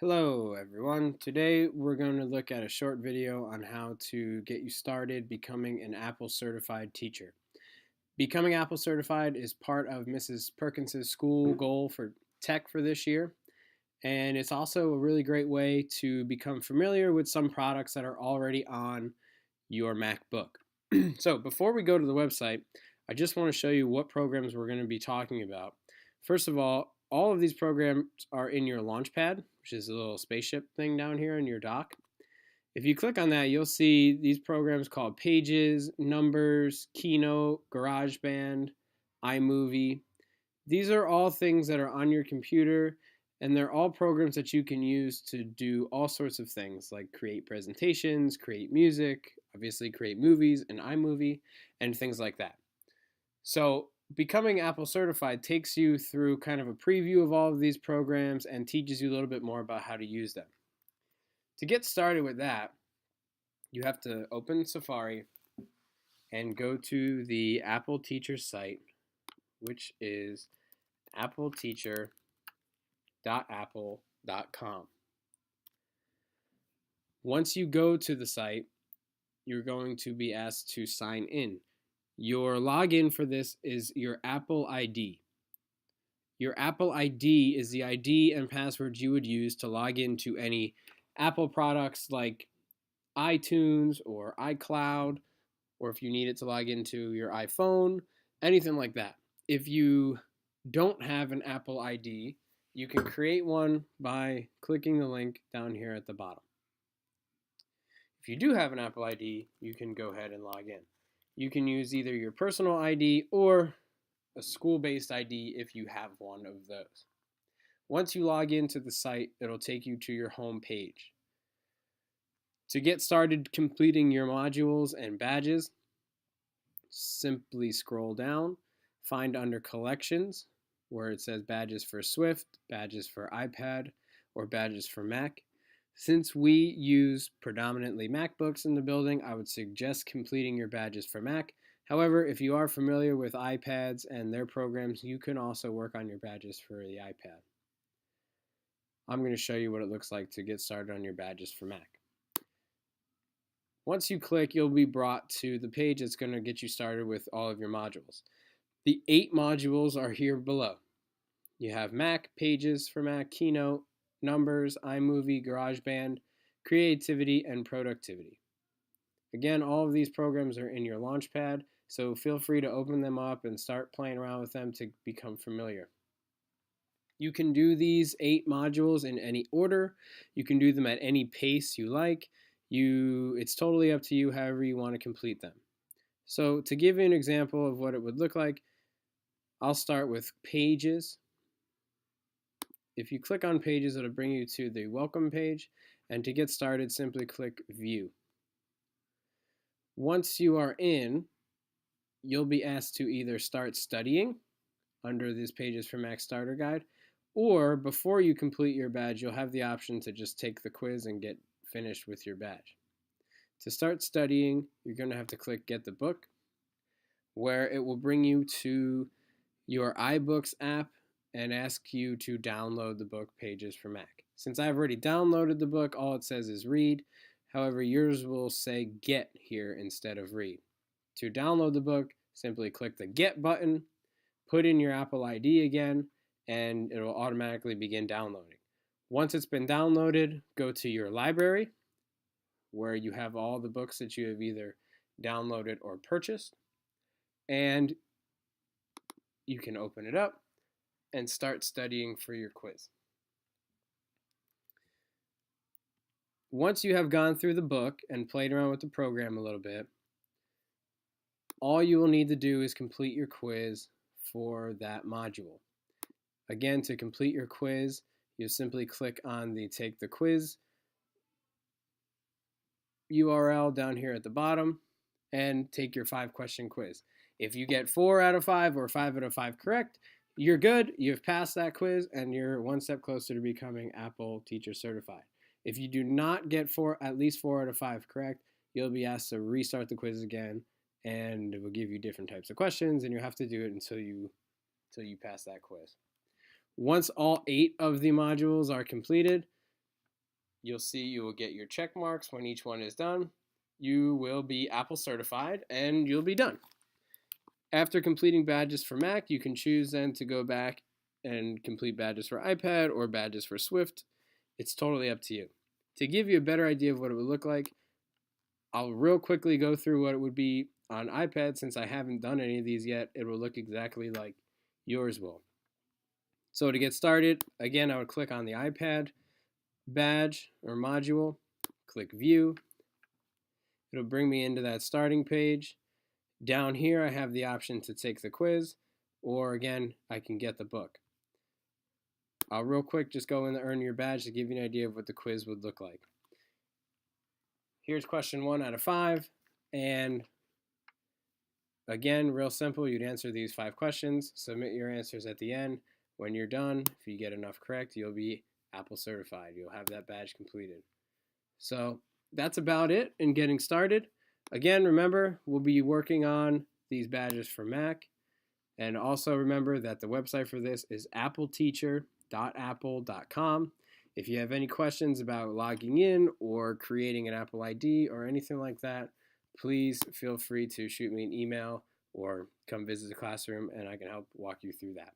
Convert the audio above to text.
Hello everyone. Today we're going to look at a short video on how to get you started becoming an Apple certified teacher. Becoming Apple certified is part of Mrs. Perkins's school goal for tech for this year, and it's also a really great way to become familiar with some products that are already on your MacBook. So before we go to the website, I just want to show you what programs we're going to be talking about. First of all of these programs are in your Launchpad, which is a little spaceship thing down here in your dock. If you click on that, you'll see these programs called Pages, Numbers, Keynote, GarageBand, iMovie. These are all things that are on your computer, and they're all programs that you can use to do all sorts of things like create presentations, create music, obviously create movies in iMovie, and things like that. So becoming Apple certified takes you through kind of a preview of all of these programs and teaches you a little bit more about how to use them. To get started with that, you have to open Safari and go to the Apple Teacher site, which is appleteacher.apple.com. Once you go to the site, you're going to be asked to sign in. Your login for this is your Apple ID. Your Apple ID is the ID and password you would use to log into any Apple products like iTunes or iCloud, or if you need it to log into your iPhone, anything like that. If you don't have an Apple ID, you can create one by clicking the link down here at the bottom. If you do have an Apple ID, you can go ahead and log in. You can use either your personal ID or a school-based ID if you have one of those. Once you log into the site, it'll take you to your home page. To get started completing your modules and badges, simply scroll down, find under Collections, where it says Badges for Swift, Badges for iPad, or Badges for Mac. Since we use predominantly MacBooks in the building, I would suggest completing your badges for Mac. However, if you are familiar with iPads and their programs, you can also work on your badges for the iPad. I'm going to show you what it looks like to get started on your badges for Mac. Once you click, you'll be brought to the page that's going to get you started with all of your modules. The 8 modules are here below. You have Mac, Pages for Mac, Keynote, Numbers, iMovie, GarageBand, Creativity, and Productivity. Again, all of these programs are in your Launchpad, so feel free to open them up and start playing around with them to become familiar. You can do these 8 modules in any order. You can do them at any pace you like. It's totally up to you however you want to complete them. So to give you an example of what it would look like, I'll start with Pages. If you click on Pages, it'll bring you to the welcome page, and to get started, simply click View. Once you are in, you'll be asked to either start studying under this Pages for Mac Starter Guide, or before you complete your badge, you'll have the option to just take the quiz and get finished with your badge. To start studying, you're going to have to click Get the Book, where it will bring you to your iBooks app and ask you to download the book Pages for Mac. Since I've already downloaded the book, all it says is read. However, yours will say get here instead of read. To download the book, simply click the get button, put in your Apple ID again, and it will automatically begin downloading. Once it's been downloaded, go to your library, where you have all the books that you have either downloaded or purchased, and you can open it up and start studying for your quiz. Once you have gone through the book and played around with the program a little bit, all you will need to do is complete your quiz for that module. Again, to complete your quiz, you simply click on the Take the Quiz URL down here at the bottom and take your 5-question quiz. If you get 4 out of 5 or 5 out of 5 correct, you're good. You've passed that quiz and you're one step closer to becoming Apple Teacher Certified. If you do not get at least 4 out of 5 correct, you'll be asked to restart the quiz again, and it will give you different types of questions, and you have to do it until you pass that quiz. Once all 8 of the modules are completed, You'll see you will get your check marks when each one is done. You will be Apple certified and you'll be done. After completing badges for Mac, you can choose then to go back and complete badges for iPad or badges for Swift. It's totally up to you. To give you a better idea of what it would look like, I'll real quickly go through what it would be on iPad. Since I haven't done any of these yet, it will look exactly like yours will. So to get started, again, I would click on the iPad badge or module, click View. It'll bring me into that starting page. Down here, I have the option to take the quiz, or again, I can get the book. I'll real quick just go in the Earn Your Badge to give you an idea of what the quiz would look like. Here's question 1 out of 5, and again, real simple, you'd answer these 5 questions, submit your answers at the end. When you're done, if you get enough correct, you'll be Apple certified. You'll have that badge completed. So that's about it in getting started. Again, remember, we'll be working on these badges for Mac. And also remember that the website for this is appleteacher.apple.com. If you have any questions about logging in or creating an Apple ID or anything like that, please feel free to shoot me an email or come visit the classroom and I can help walk you through that.